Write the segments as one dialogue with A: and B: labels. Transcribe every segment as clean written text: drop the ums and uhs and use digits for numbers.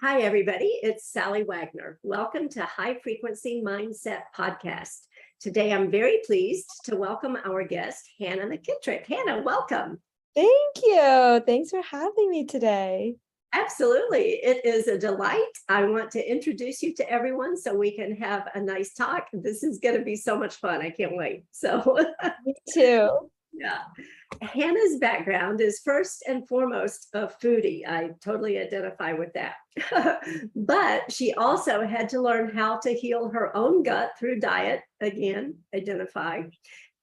A: Hi, everybody. It's Sally Wagner. Welcome to High Frequency Mindset Podcast. Today, I'm very pleased to welcome our guest, Hannah McKitrick. Hannah, welcome.
B: Thank you. Thanks for having me today.
A: Absolutely. It is a delight. I want to introduce you to everyone so we can have a nice talk. This is going to be so much fun. I can't wait.
B: Me too.
A: Yeah. Hannah's background is first and foremost a foodie. I totally identify with that. But she also had to learn how to heal her own gut through diet. Again, identify.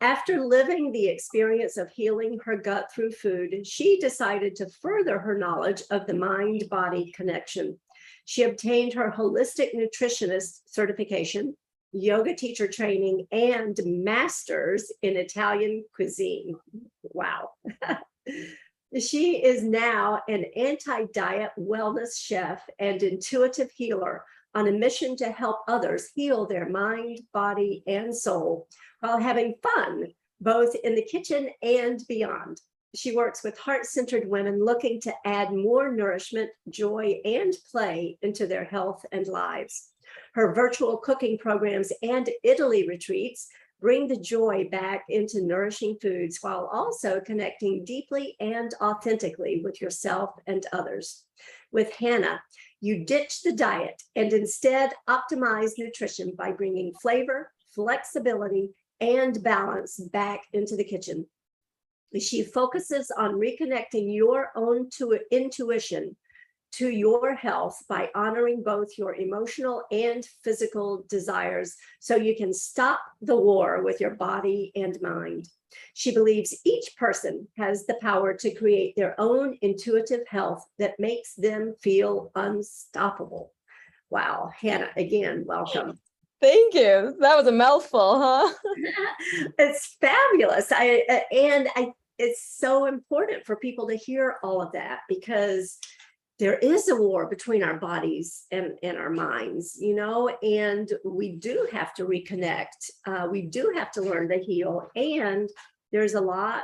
A: After living the experience of healing her gut through food, she decided to further her knowledge of the mind-body connection. She obtained her holistic nutritionist certification, yoga teacher training, and master's in Italian cuisine. Wow. She is now an anti-diet wellness chef and intuitive healer on a mission to help others heal their mind, body, and soul while having fun, both in the kitchen and beyond. She works with heart-centered women looking to add more nourishment, joy, and play into their health and lives. Her virtual cooking programs and Italy retreats bring the joy back into nourishing foods while also connecting deeply and authentically with yourself and others. With Hannah, you ditch the diet and instead optimize nutrition by bringing flavor, flexibility, and balance back into the kitchen. She focuses on reconnecting your own intuition to your health by honoring both your emotional and physical desires so you can stop the war with your body and mind. She believes each person has the power to create their own intuitive health that makes them feel unstoppable. Wow, Hannah, again, welcome.
B: Thank you. That was a mouthful, huh?
A: It's fabulous. It's so important for people to hear all of that because there is a war between our bodies and our minds, and we do have to reconnect. We do have to learn to heal. And there's a lot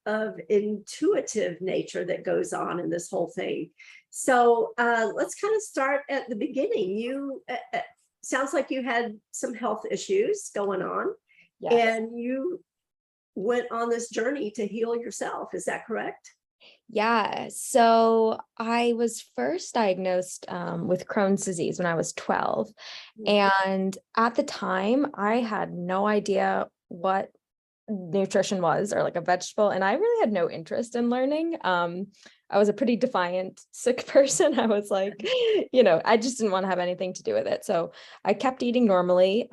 A: of intuitive nature that goes on in this whole thing. So let's kind of start at the beginning. You sounds like you had some health issues going on. Yes. And you went on this journey to heal yourself. Is that correct?
B: Yeah. So I was first diagnosed with Crohn's disease when I was 12. And at the time, I had no idea what nutrition was or like a vegetable. And I really had no interest in learning. I was a pretty defiant, sick person. I was like, I just didn't want to have anything to do with it. So I kept eating normally.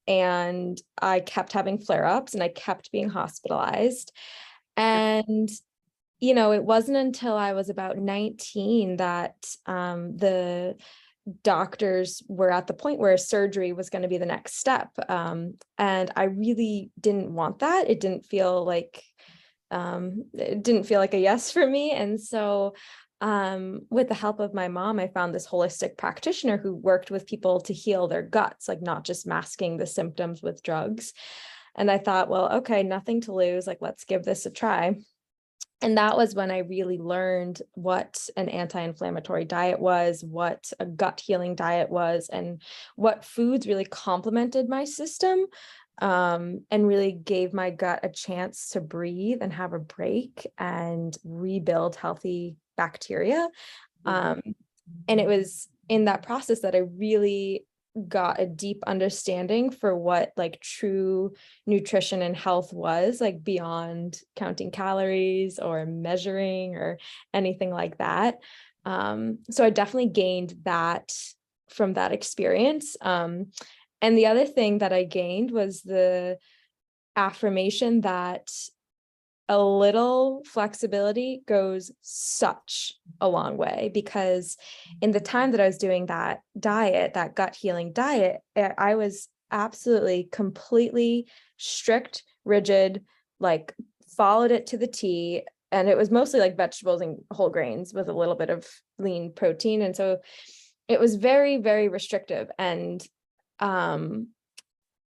B: And I kept having flare-ups and I kept being hospitalized. And it wasn't until I was about 19 that the doctors were at the point where surgery was going to be the next step. And I really didn't want that. It didn't feel like a yes for me. And so with the help of my mom, I found this holistic practitioner who worked with people to heal their guts, like not just masking the symptoms with drugs. And I thought, well, okay, nothing to lose. Like, let's give this a try. And that was when I really learned what an anti-inflammatory diet was, what a gut healing diet was, and what foods really complemented my system, and really gave my gut a chance to breathe and have a break and rebuild healthy bacteria. And it was in that process that I really got a deep understanding for what like true nutrition and health was, like beyond counting calories or measuring or anything like that. So I definitely gained that from that experience. And the other thing that I gained was the affirmation that a little flexibility goes such a long way, because in the time that I was doing that diet, that gut healing diet, I was absolutely completely strict, rigid, like followed it to the T. And it was mostly like vegetables and whole grains with a little bit of lean protein. And so it was very, very restrictive. And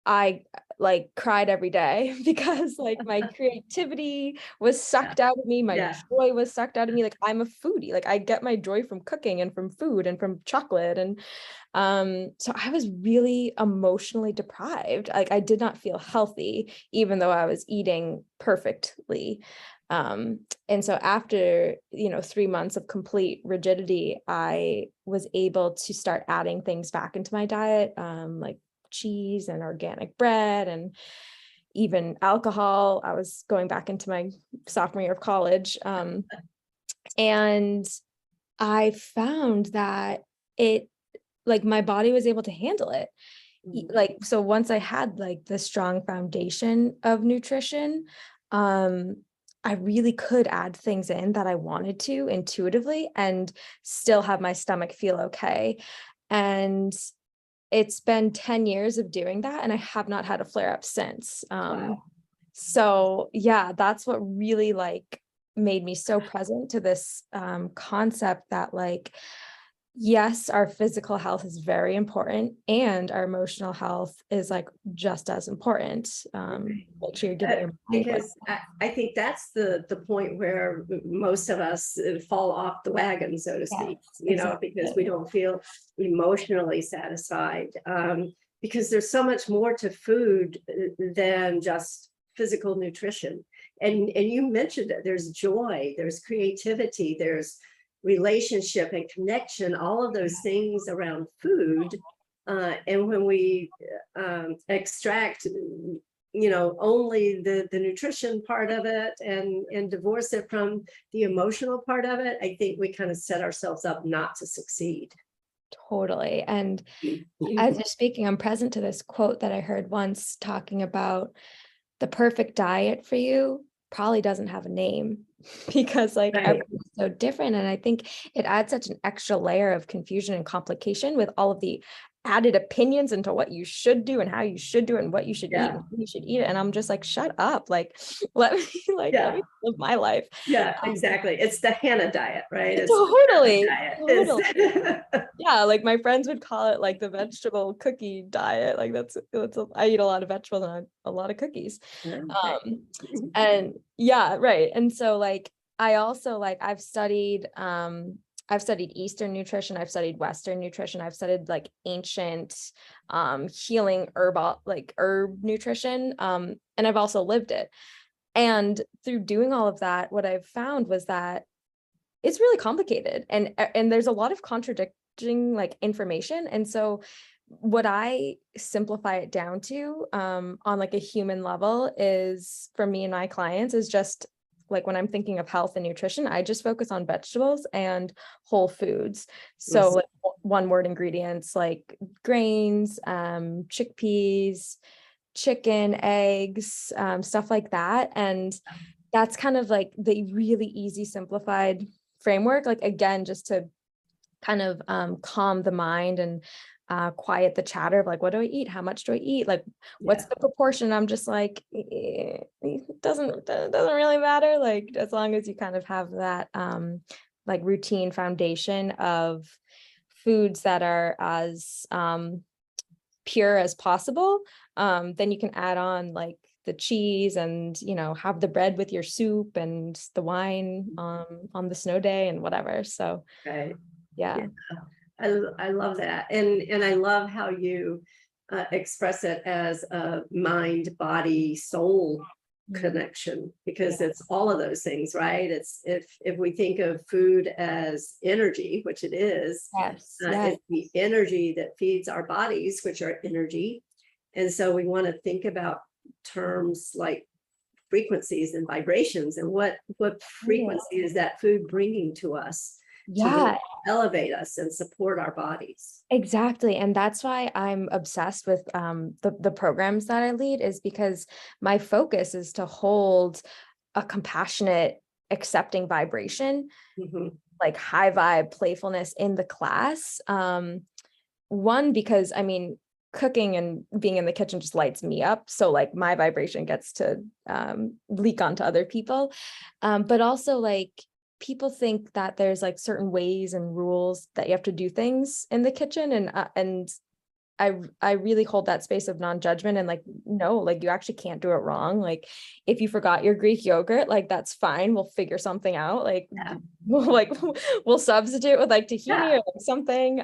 B: I like cried every day because like my creativity was sucked out of me, my
A: Yeah.
B: joy was sucked out of me. Like I'm a foodie, like I get my joy from cooking and from food and from chocolate. And so I was really emotionally deprived. Like I did not feel healthy, even though I was eating perfectly. And so after, 3 months of complete rigidity, I was able to start adding things back into my diet, like cheese and organic bread and even alcohol. I was going back into my sophomore year of college. And I found that it, like my body was able to handle it. Like, so once I had like the strong foundation of nutrition, I really could add things in that I wanted to intuitively and still have my stomach feel okay. And it's been 10 years of doing that, and I have not had a flare up since.
A: Wow.
B: So yeah, that's what really like made me so present to this concept that like, yes, our physical health is very important and our emotional health is like just as important. Make sure you're giving your mind
A: Because I think that's the point where most of us fall off the wagon, so to
B: yeah,
A: speak, because we
B: exactly.
A: don't feel emotionally satisfied. Because there's so much more to food than just physical nutrition. And you mentioned it, there's joy, there's creativity, there's relationship and connection, all of those things around food. And when we extract only the nutrition part of it and divorce it from the emotional part of it, I think we kind of set ourselves up not to succeed.
B: Totally. And as you're speaking, I'm present to this quote that I heard once talking about the perfect diet for you probably doesn't have a name because like
A: Right.
B: everyone's so different. And I think it adds such an extra layer of confusion and complication with all of the added opinions into what you should do and how you should do it and what you should eat
A: Yeah.
B: and how you should eat it. And I'm just like, shut up. Like, let me let
A: Yeah.
B: me live my life.
A: Yeah,
B: Um,
A: exactly. It's the Hannah diet, right? It's the
B: totally.
A: Hannah diet.
B: Totally.
A: It's
B: Yeah, like my friends would call it like the vegetable cookie diet. Like I eat a lot of vegetables and a lot of cookies.
A: okay.
B: Um, and yeah, right. And so like I also like I've studied Eastern nutrition, I've studied Western nutrition, I've studied like ancient healing herb nutrition. And I've also lived it. And through doing all of that, what I've found was that it's really complicated and there's a lot of contradicting like information. And so what I simplify it down to on like a human level is for me and my clients is just like when I'm thinking of health and nutrition, I just focus on vegetables and whole foods. So
A: Listen,
B: like one word ingredients like grains, chickpeas, chicken, eggs, stuff like that. And that's kind of like the really easy simplified framework, like again, just to kind of calm the mind and quiet the chatter of like, what do I eat? How much do I eat? Like, what's
A: yeah.
B: the proportion? I'm just like, it doesn't really matter. Like, as long as you kind of have that like routine foundation of foods that are as pure as possible, then you can add on like the cheese and have the bread with your soup and the wine on the snow day and whatever. So
A: Right.
B: yeah.
A: Yeah. I love that. And I love how you express it as a mind, body, soul connection, because
B: Yeah.
A: it's all of those things, right? It's if we think of food as energy, which it is,
B: Yes. Yeah.
A: it's the energy that feeds our bodies, which are energy. And so we want to think about terms like frequencies and vibrations, and what frequency is that food bringing to us to really
B: Yeah,
A: elevate us and support our bodies.
B: exactly. And that's why I'm obsessed with the programs that I lead, is because my focus is to hold a compassionate, accepting vibration,
A: Mhm.
B: like high vibe playfulness in the class. One, because I mean, cooking and being in the kitchen just lights me up. So like my vibration gets to leak onto other people. But also like people think that there's like certain ways and rules that you have to do things in the kitchen. And I really hold that space of non-judgment and like, no, like you actually can't do it wrong. Like if you forgot your Greek yogurt, like that's fine. We'll figure something out. Like
A: Yeah.
B: we'll substitute with like tahini
A: Yeah.
B: or like something.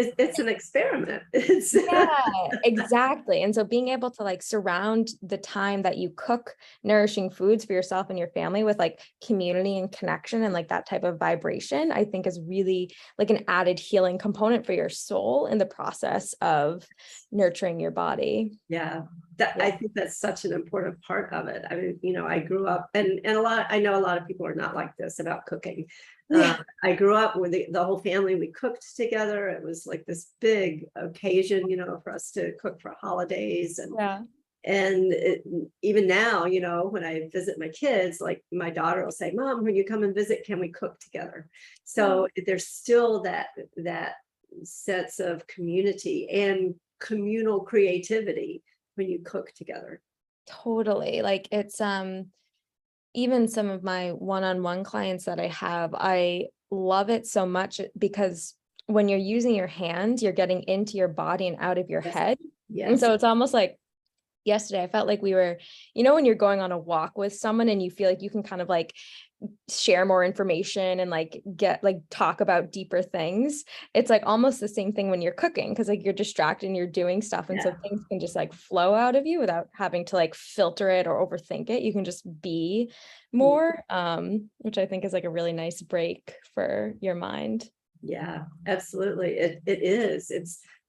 A: It's an experiment. It's
B: Yeah, exactly. And so being able to like surround the time that you cook nourishing foods for yourself and your family with like community and connection and like that type of vibration, I think is really like an added healing component for your soul in the process of nurturing your body.
A: yeah, I
B: Yeah.
A: think that's such an important part of it. I mean, I grew up, and I know a lot of people are not like this about cooking.
B: Yeah.
A: I grew up with the whole family. We cooked together. It was like this big occasion, for us to cook for holidays,
B: Yeah.
A: and even now, when I visit my kids, like my daughter will say, "Mom, when you come and visit, can we cook together?" So there's still that sense of community and communal creativity when you cook together.
B: Totally. Like it's even some of my one-on-one clients that I have, I love it so much because when you're using your hands, you're getting into your body and out of your
A: Yes.
B: head. And
A: Yes.
B: so it's almost like yesterday, I felt like we were, when you're going on a walk with someone and you feel like you can kind of like share more information and like get like talk about deeper things. It's like almost the same thing when you're cooking because like you're distracted and you're doing stuff. And so
A: Yeah.
B: things can just like flow out of you without having to like filter it or overthink it. You can just be more, which I think is like a really nice break for your mind.
A: Yeah, absolutely. It is.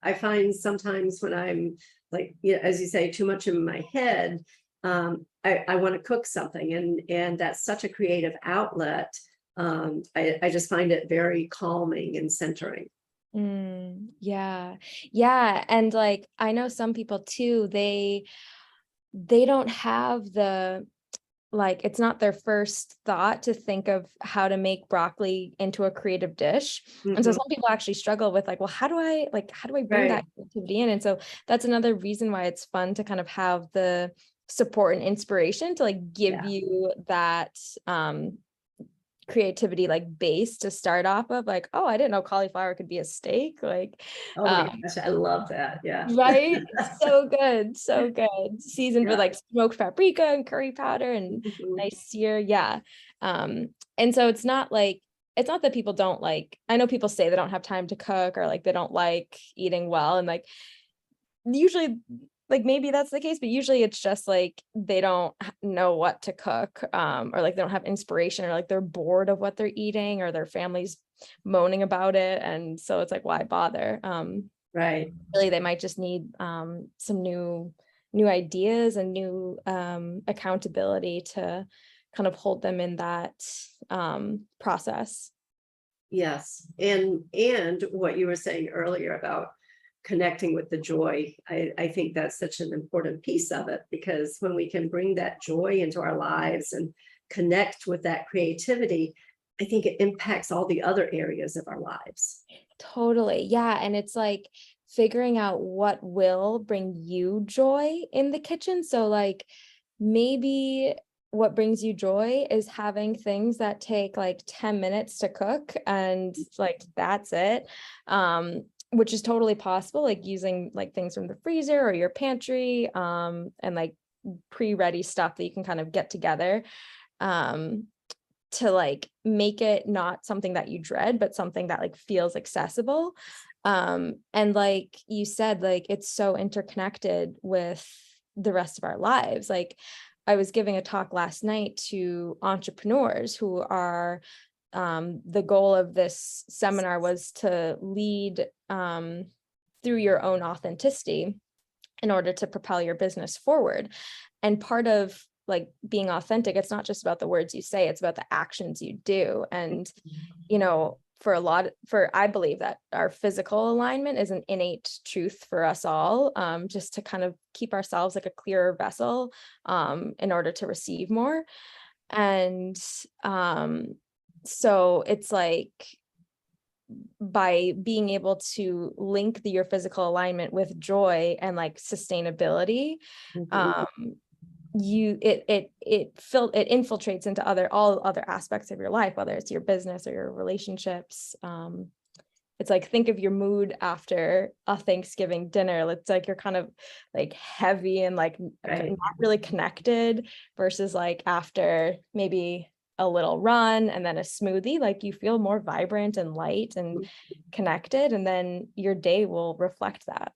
A: I find sometimes when I'm like, as you say, too much in my head, I want to cook something, and that's such a creative outlet. I just find it very calming and centering.
B: Yeah. Yeah. And like, I know some people too, they don't have the like it's not their first thought to think of how to make broccoli into a creative dish. And so
A: Mhm.
B: some people actually struggle with like, well, how do I bring
A: Right.
B: that creativity in? And so that's another reason why it's fun to kind of have the support and inspiration to like give
A: Yeah.
B: you that creativity like base to start off of like, oh, I didn't know cauliflower could be a steak. Like
A: Oh my gosh, I love that. Yeah.
B: right? So good, so good. Seasoned with
A: Yeah.
B: like smoked paprika and curry powder and
A: Mhm.
B: nice sear. Yeah. And so it's not that people don't like, I know people say they don't have time to cook or like they don't like eating well. And like usually like maybe that's the case, but usually it's just like they don't know what to cook, or like they don't have inspiration or like they're bored of what they're eating or their family's moaning about it. And so it's like, why bother?
A: Right.
B: Really they might just need some new ideas and new accountability to kind of hold them in that process.
A: Yes. And what you were saying earlier about connecting with the joy, I think that's such an important piece of it, because when we can bring that joy into our lives and connect with that creativity, I think it impacts all the other areas of our lives.
B: Totally. Yeah. And it's like figuring out what will bring you joy in the kitchen. So like maybe what brings you joy is having things that take like 10 minutes to cook and like that's it. Which is totally possible, like using like things from the freezer or your pantry, and like pre-ready stuff that you can kind of get together. Um, to like make it not something that you dread, but something that like feels accessible. And like you said, like it's so interconnected with the rest of our lives. Like I was giving a talk last night to entrepreneurs who are the goal of this seminar was to lead through your own authenticity in order to propel your business forward. And part of like being authentic, it's not just about the words you say, it's about the actions you do. And, I believe that our physical alignment is an innate truth for us all, just to kind of keep ourselves like a clearer vessel, in order to receive more. And so it's like by being able to link your physical alignment with joy and like sustainability,
A: Mhm.
B: um it infiltrates into all other aspects of your life, whether it's your business or your relationships. it's like, think of your mood after a Thanksgiving dinner. It's like you're kind of like heavy and like
A: Right.
B: not really connected, versus like after maybe a little run and then a smoothie, like you feel more vibrant and light and connected, and then your day will reflect that.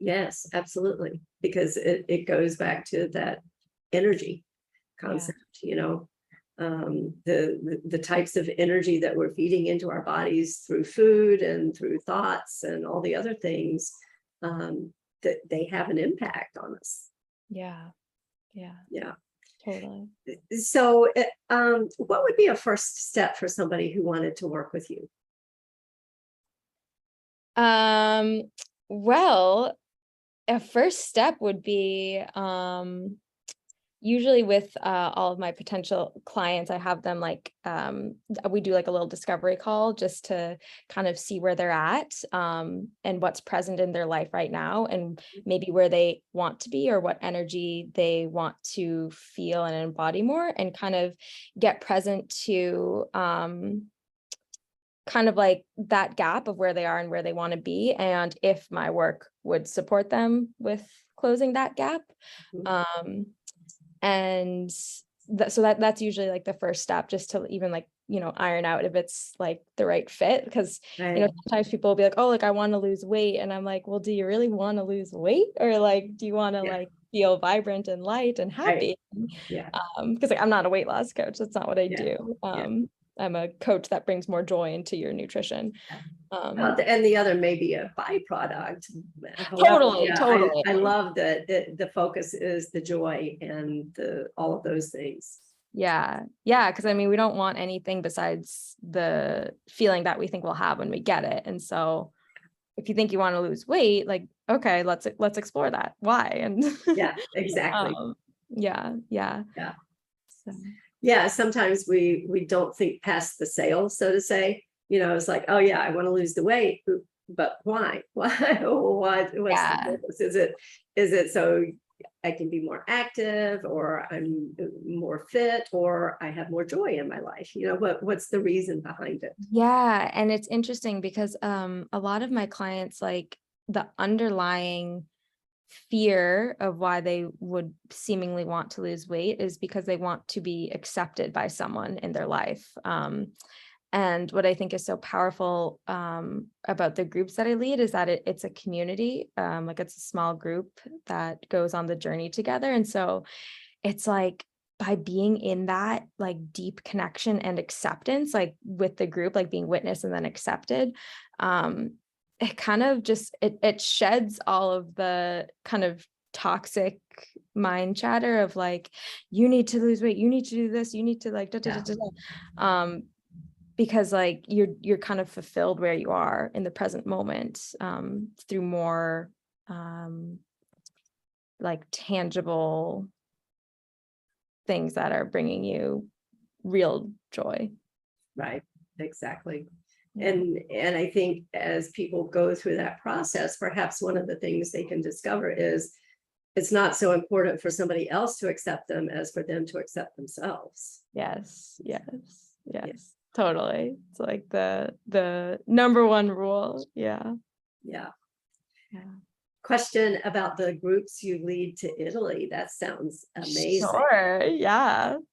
A: Yes, absolutely. Because it goes back to that energy
B: Yeah.
A: concept, the types of energy that we're feeding into our bodies through food and through thoughts and all the other things, that they have an impact on us.
B: Yeah. Yeah.
A: Yeah.
B: Totally.
A: So, what would be a first step for somebody who wanted to work with you?
B: Well, a first step would be, usually with all of my potential clients, I have them like, we do like a little discovery call just to kind of see where they're at, and what's present in their life right now, and maybe where they want to be or what energy they want to feel and embody more, and kind of get present to kind of like that gap of where they are and where they want to be, and if my work would support them with closing that gap.
A: Mhm.
B: Um, and so that's usually like the first step, just to even like, iron out if it's like the right fit, because
A: Right.
B: sometimes people will be like, oh, like I want to lose weight, and I'm like, well, do you really want to lose weight, or like do you want to
A: Yeah.
B: like feel vibrant and light and
A: Right.
B: happy?
A: Yeah.
B: Because like I'm not a weight loss coach, that's not what I
A: Yeah.
B: do.
A: Yeah.
B: I'm a coach that brings more joy into your nutrition.
A: Yeah.
B: um
A: And the other may be a byproduct. However,
B: Totally,
A: yeah,
B: totally.
A: I love that the focus is the joy and all of those things.
B: Yeah. Yeah. Cause I mean, we don't want anything besides the feeling that we think we'll have when we get it. And so if you think you want to lose weight, like, okay, let's explore that. Why? And
A: Yeah, exactly.
B: yeah, yeah.
A: Yeah.
B: So
A: Yeah, sometimes we don't think past the sale, so to say. It's like, oh yeah, I want to lose the weight, but why? Why? What's the
B: yeah.
A: purpose? Is it so I can be more active, or I'm more fit, or I have more joy in my life? What's the reason behind it?
B: Yeah. And it's interesting because a lot of my clients, like the underlying fear of why they would seemingly want to lose weight is because they want to be accepted by someone in their life. And what I think is so powerful about the groups that I lead is that it's a community, like it's a small group that goes on the journey together. And so it's like, by being in that like deep connection and acceptance, like with the group, like being witnessed and then accepted, it kind of just, it sheds all of the kind of toxic mind chatter of like, you need to lose weight, you need to do this, you need to like da, da, da,
A: Yeah.
B: da, da. Because like you're kind of fulfilled where you are in the present moment, through more like tangible things that are bringing you real joy.
A: Right, exactly.
B: Yeah.
A: And I think as people go through that process, perhaps one of the things they can discover is it's not so important for somebody else to accept them as for them to accept themselves.
B: Yes, yes,
A: Yeah.
B: yes, totally. It's like the number one rule. Yeah.
A: Yeah.
B: Yeah.
A: Question about the groups you lead to Italy. That sounds amazing.
B: Sure. Yeah. What's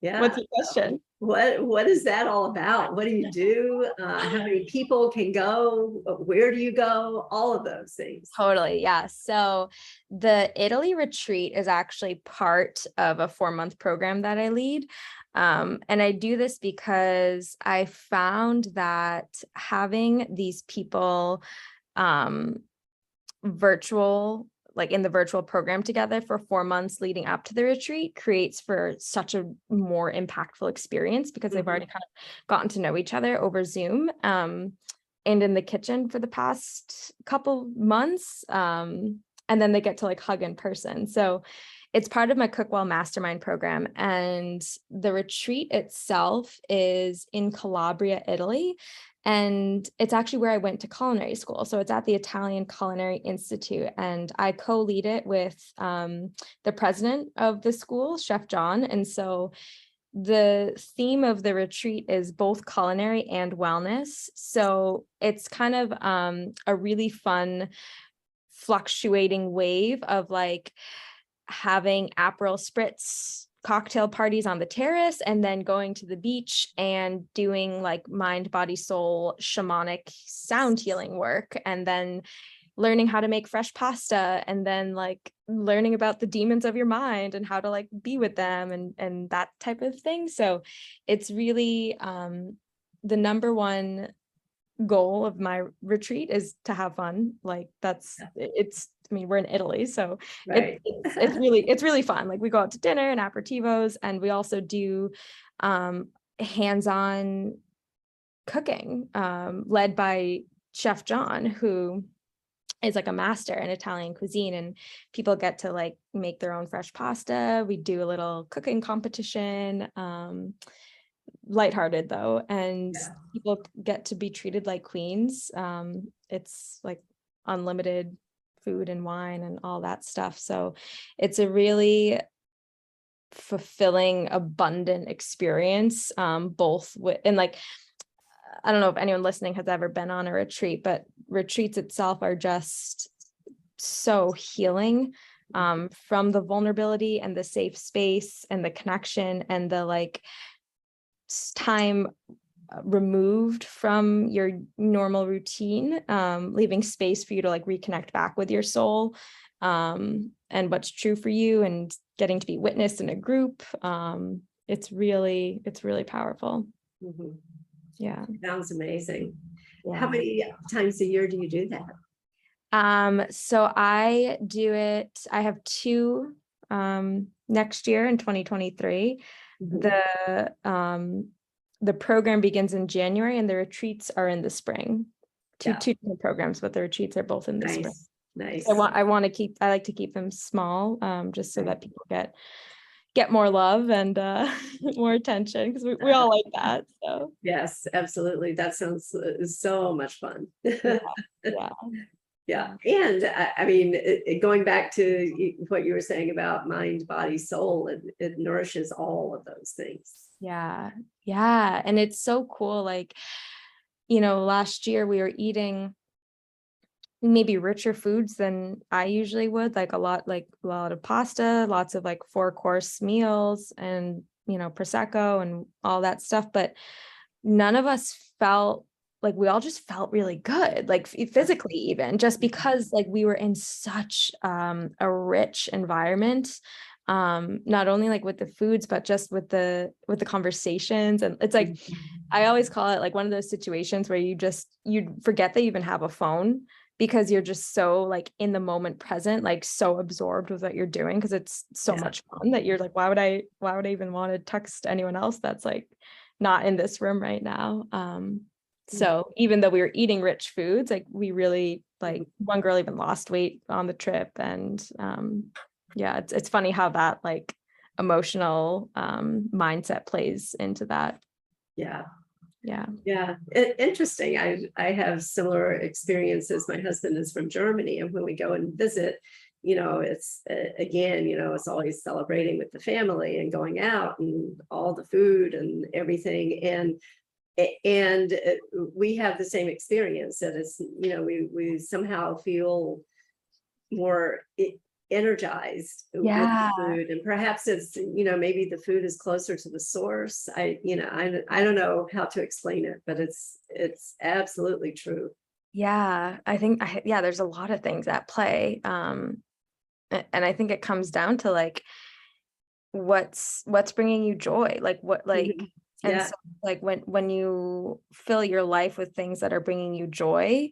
A: Yeah.
B: your question?
A: What is that all about? What do you do? How many people can go? Where do you go? All of those things.
B: Totally. Yeah. So the Italy retreat is actually part of a 4-month program that I lead. And I do this because I found that having these people virtual, like in the virtual program together for 4 months leading up to the retreat, creates for such a more impactful experience, because they've already kind of gotten to know each other over Zoom, and in the kitchen for the past couple months. And then they get to like hug in person. So it's part of my Cook Well Mastermind program. And the retreat itself is in Calabria, Italy. And it's actually where I went to culinary school. So it's at the Italian Culinary Institute. And I co-lead it with the president of the school, Chef John. And so the theme of the retreat is both culinary and wellness. So it's kind of a really fun fluctuating wave of like having Aperol spritz cocktail parties on the terrace, and then going to the beach and doing like mind, body, soul, shamanic sound healing work, and then learning how to make fresh pasta, and then like learning about the demons of your mind and how to like be with them, and that type of thing. So it's really the number one goal of my retreat is to have fun. Like it's, I mean, we're in Italy, so
A: Right.
B: it's really fun. Like we go out to dinner and aperitivos, and we also do hands-on cooking led by Chef John, who is like a master in Italian cuisine, and people get to like make their own fresh pasta. We do a little cooking competition, lighthearted though, and people get to be treated like queens. It's like unlimited food and wine and all that stuff. So it's a really fulfilling, abundant experience, both with, and like, I don't know if anyone listening has ever been on a retreat, but retreats itself are just so healing, from the vulnerability and the safe space and the connection and the like time removed from your normal routine, leaving space for you to like reconnect back with your soul, and what's true for you, and getting to be witnessed in a group. It's really powerful.
A: Mm-hmm.
B: Yeah.
A: Sounds amazing.
B: Yeah.
A: How many times a year do you do that?
B: So I do it, I have 2 next year in 2023.
A: Mm-hmm.
B: The program begins in January and the retreats are in the spring. Two
A: Yeah.
B: different programs, but the retreats are both in the spring.
A: Nice.
B: So I like to keep them small, just so that people get more love and more attention, because we all like that. So
A: Yes, absolutely. That sounds so much fun.
B: yeah.
A: Yeah. And I mean, going back to what you were saying about mind, body, soul, it nourishes all of those things.
B: Yeah. And it's so cool. Like, last year we were eating maybe richer foods than I usually would, like a lot of pasta, lots of like 4-course meals, and, Prosecco and all that stuff. But none of us felt like, we all just felt really good, like physically, even just because like we were in such a rich environment, not only like with the foods, but just with the conversations. And it's like, I always call it like one of those situations where you forget that you even have a phone, because you're just so like in the moment present, like so absorbed with what you're doing, because it's so much fun that you're like, why would I even want to text anyone else that's like not in this room right now? So even though we were eating rich foods, like we really, like one girl even lost weight on the trip. And it's funny how that like emotional mindset plays into that. Yeah.
A: Interesting. I have similar experiences. My husband is from Germany, and when we go and visit, it's again, it's always celebrating with the family and going out and all the food and everything. And we have the same experience, that it's, we somehow feel more energized with the food. And perhaps it's, maybe the food is closer to the source. I don't know how to explain it, but it's absolutely true.
B: I think there's a lot of things at play, and I think it comes down to like what's bringing you joy, like what, like and so like when you fill your life with things that are bringing you joy,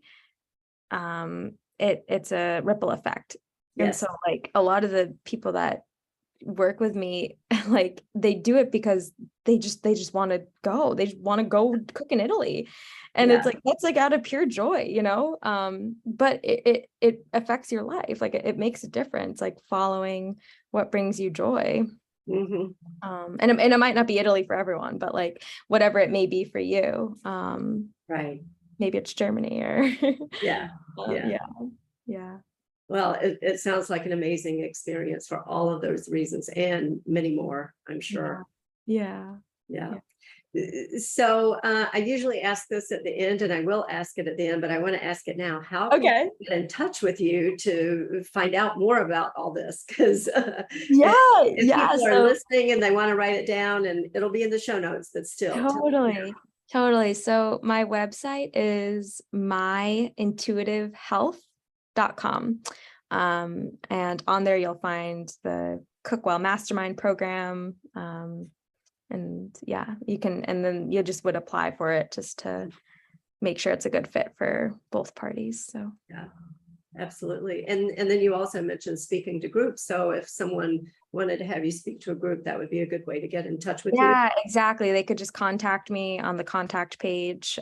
B: it's a ripple effect. And so like a lot of the people that work with me, like they do it because they just want to go. They just want to go cook in Italy. And it's like, that's like out of pure joy, but it affects your life. Like it makes a difference, like following what brings you joy. And it might not be Italy for everyone, but like whatever it may be for you.
A: Right.
B: Maybe it's Germany or
A: yeah. Well, it sounds like an amazing experience for all of those reasons and many more, I'm sure.
B: Yeah.
A: Yeah. So I usually ask this at the end, and I will ask it at the end, but I want to ask it now. How can
B: Okay.
A: we get in touch with you to find out more about all this? Because
B: Yeah.
A: if
B: Yeah.
A: people are
B: So
A: listening and they want to write it down, and it'll be in the show notes, but still.
B: totally. Totally. So my website is myintuitivehealth.com. And on there you'll find the Cook Well Mastermind program. And yeah, you can, and then you just would apply for it just to make sure it's a good fit for both parties. So
A: Yeah, absolutely. And then you also mentioned speaking to groups. So if someone wanted to have you speak to a group, that would be a good way to get in touch with you.
B: yeah, exactly. They could just contact me on the contact page.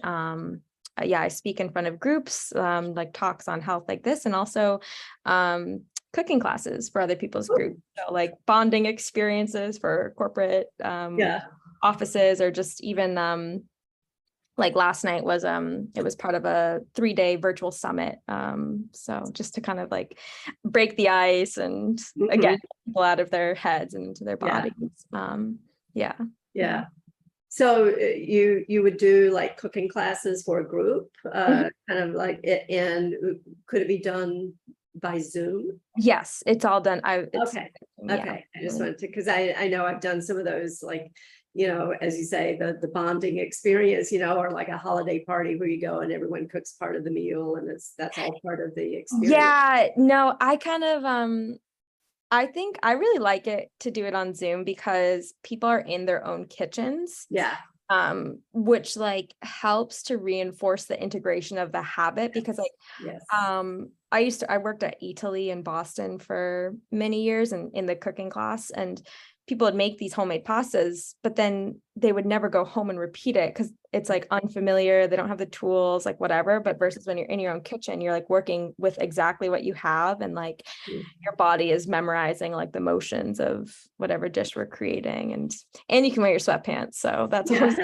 B: Yeah, I speak in front of groups, like talks on health like this, and also cooking classes for other people's groups. So like bonding experiences for corporate
A: Yeah.
B: offices, or just even like last night was it was part of a 3-day virtual summit. So just to kind of like break the ice and again, get people out of their heads and into their bodies. Yeah.
A: Yeah. So you would do like cooking classes for a group, kind of like it, and could it be done by Zoom?
B: Yes, it's all done.
A: Okay. Okay. I just wanted to, because I know I've done some of those, like, as you say, the bonding experience, or like a holiday party where you go and everyone cooks part of the meal, and that's all part of the experience.
B: Yeah, no, I kind of I think I really like it to do it on Zoom because people are in their own kitchens.
A: Yeah.
B: Which like helps to reinforce the integration of the habit, because like
A: Yes.
B: I worked at Italy in Boston for many years and in the cooking class, and people would make these homemade pastas, but then they would never go home and repeat it because it's like unfamiliar. They don't have the tools, like whatever. But versus when you're in your own kitchen, you're like working with exactly what you have, and like your body is memorizing like the motions of whatever dish we're creating, and you can wear your sweatpants. So that's always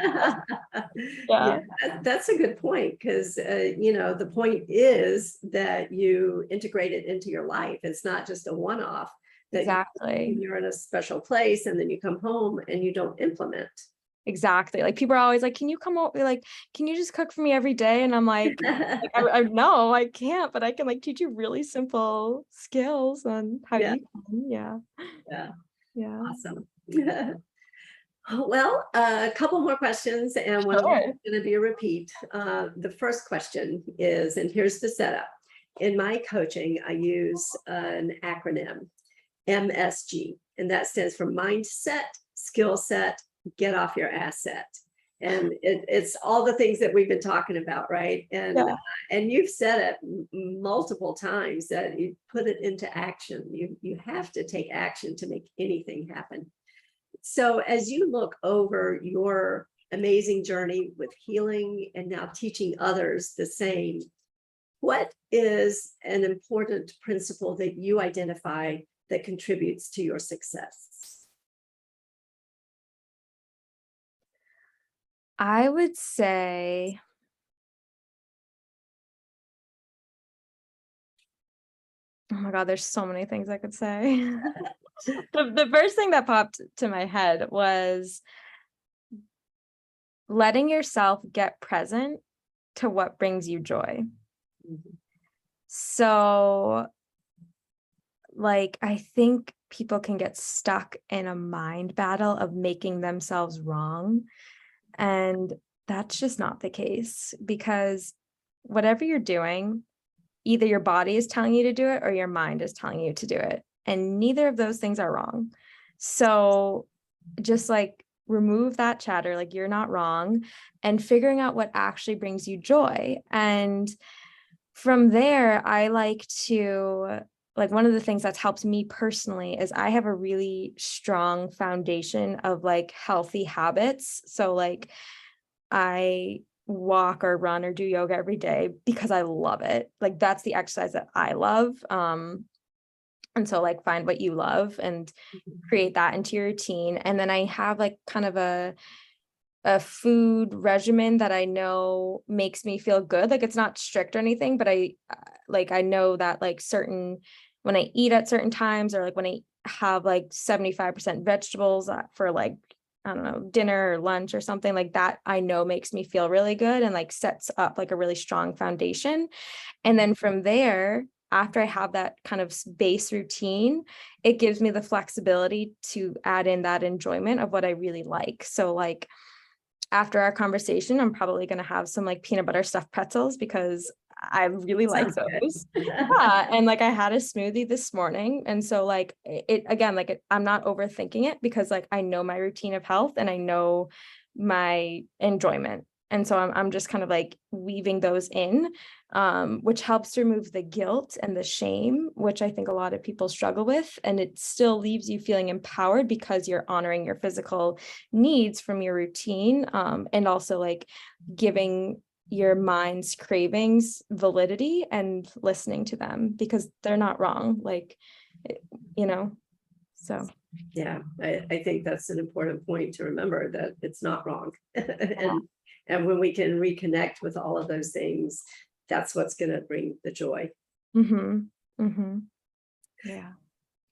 A: Yeah, that's a good point, because the point is that you integrate it into your life. It's not just a one-off.
B: exactly.
A: You're in a special place and then you come home and you don't implement.
B: Exactly. Like people are always like, can you come over? Like, can you just cook for me every day? And I'm like, I no, I can't, but I can like teach you really simple skills on how
A: Yeah.
B: you can. Yeah.
A: Yeah.
B: Yeah.
A: Awesome. Well, a couple more questions, and one of them is going to be a repeat. The first question is, and here's the setup. In my coaching, I use an acronym, MSG, and that stands for mindset, skill set, get off your asset. And it's all the things that we've been talking about, right? And you've said it multiple times that you put it into action. You have to take action to make anything happen. So as you look over your amazing journey with healing and now teaching others the same, what is an important principle that you identify that contributes to your success?
B: I would say, oh my God, there's so many things I could say. The first thing that popped to my head was letting yourself get present to what brings you joy. So, like, I think people can get stuck in a mind battle of making themselves wrong. And that's just not the case, because whatever you're doing, either your body is telling you to do it or your mind is telling you to do it. And neither of those things are wrong. So just like remove that chatter, like you're not wrong, and figuring out what actually brings you joy. And from there, I like to, like, one of the things that's helped me personally is I have a really strong foundation of like healthy habits. So like I walk or run or do yoga every day because I love it. Like that's the exercise that I love. And so like find what you love and create that into your routine. And then I have like kind of a food regimen that I know makes me feel good. Like it's not strict or anything, but I know that like when I eat at certain times, or like when I have like 75% vegetables for like I don't know, dinner or lunch or something like that, I know makes me feel really good and like sets up like a really strong foundation. And then from there, after I have that kind of base routine, it gives me the flexibility to add in that enjoyment of what I really like. So like after our conversation, I'm probably going to have some like peanut butter stuffed pretzels because I really like
A: Sounds good.
B: those. Yeah. And like I had a smoothie this morning. And so like it again, like I'm not overthinking it because like I know my routine of health and I know my enjoyment. And so I'm just kind of like weaving those in, which helps remove the guilt and the shame, which I think a lot of people struggle with. And it still leaves you feeling empowered because you're honoring your physical needs from your routine, and also like giving your mind's cravings validity and listening to them because they're not wrong. Like, you know, so.
A: Yeah, I think that's an important point to remember, that it's not wrong. And when we can reconnect with all of those things, that's what's going to bring the joy.
B: Mm-hmm. Mm-hmm. Yeah.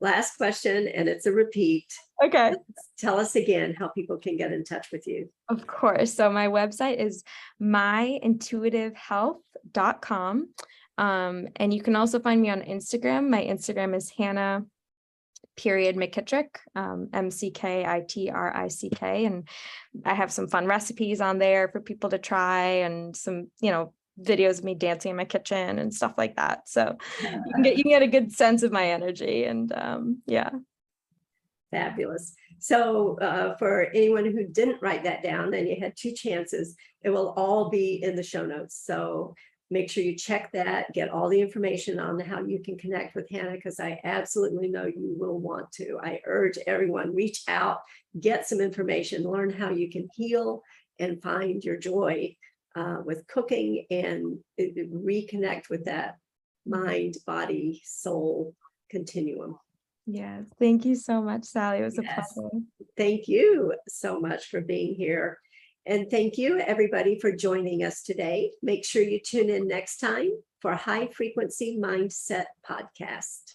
A: Last question, and it's a repeat.
B: Okay.
A: Tell us again how people can get in touch with you.
B: Of course. So my website is myintuitivehealth.com. And you can also find me on Instagram. My Instagram is Hannah McKitrick, McKitrick. And I have some fun recipes on there for people to try and some, videos of me dancing in my kitchen and stuff like that. So you can get a good sense of my energy and yeah.
A: Fabulous. So for anyone who didn't write that down and you had 2 chances, it will all be in the show notes. So make sure you check that, get all the information on how you can connect with Hannah, because I absolutely know you will want to. I urge everyone, reach out, get some information, learn how you can heal and find your joy with cooking and reconnect with that mind, body, soul continuum.
B: Yes. Thank you so much, Sally. It was a pleasure.
A: Thank you so much for being here. And thank you, everybody, for joining us today. Make sure you tune in next time for High Frequency Mindset Podcast.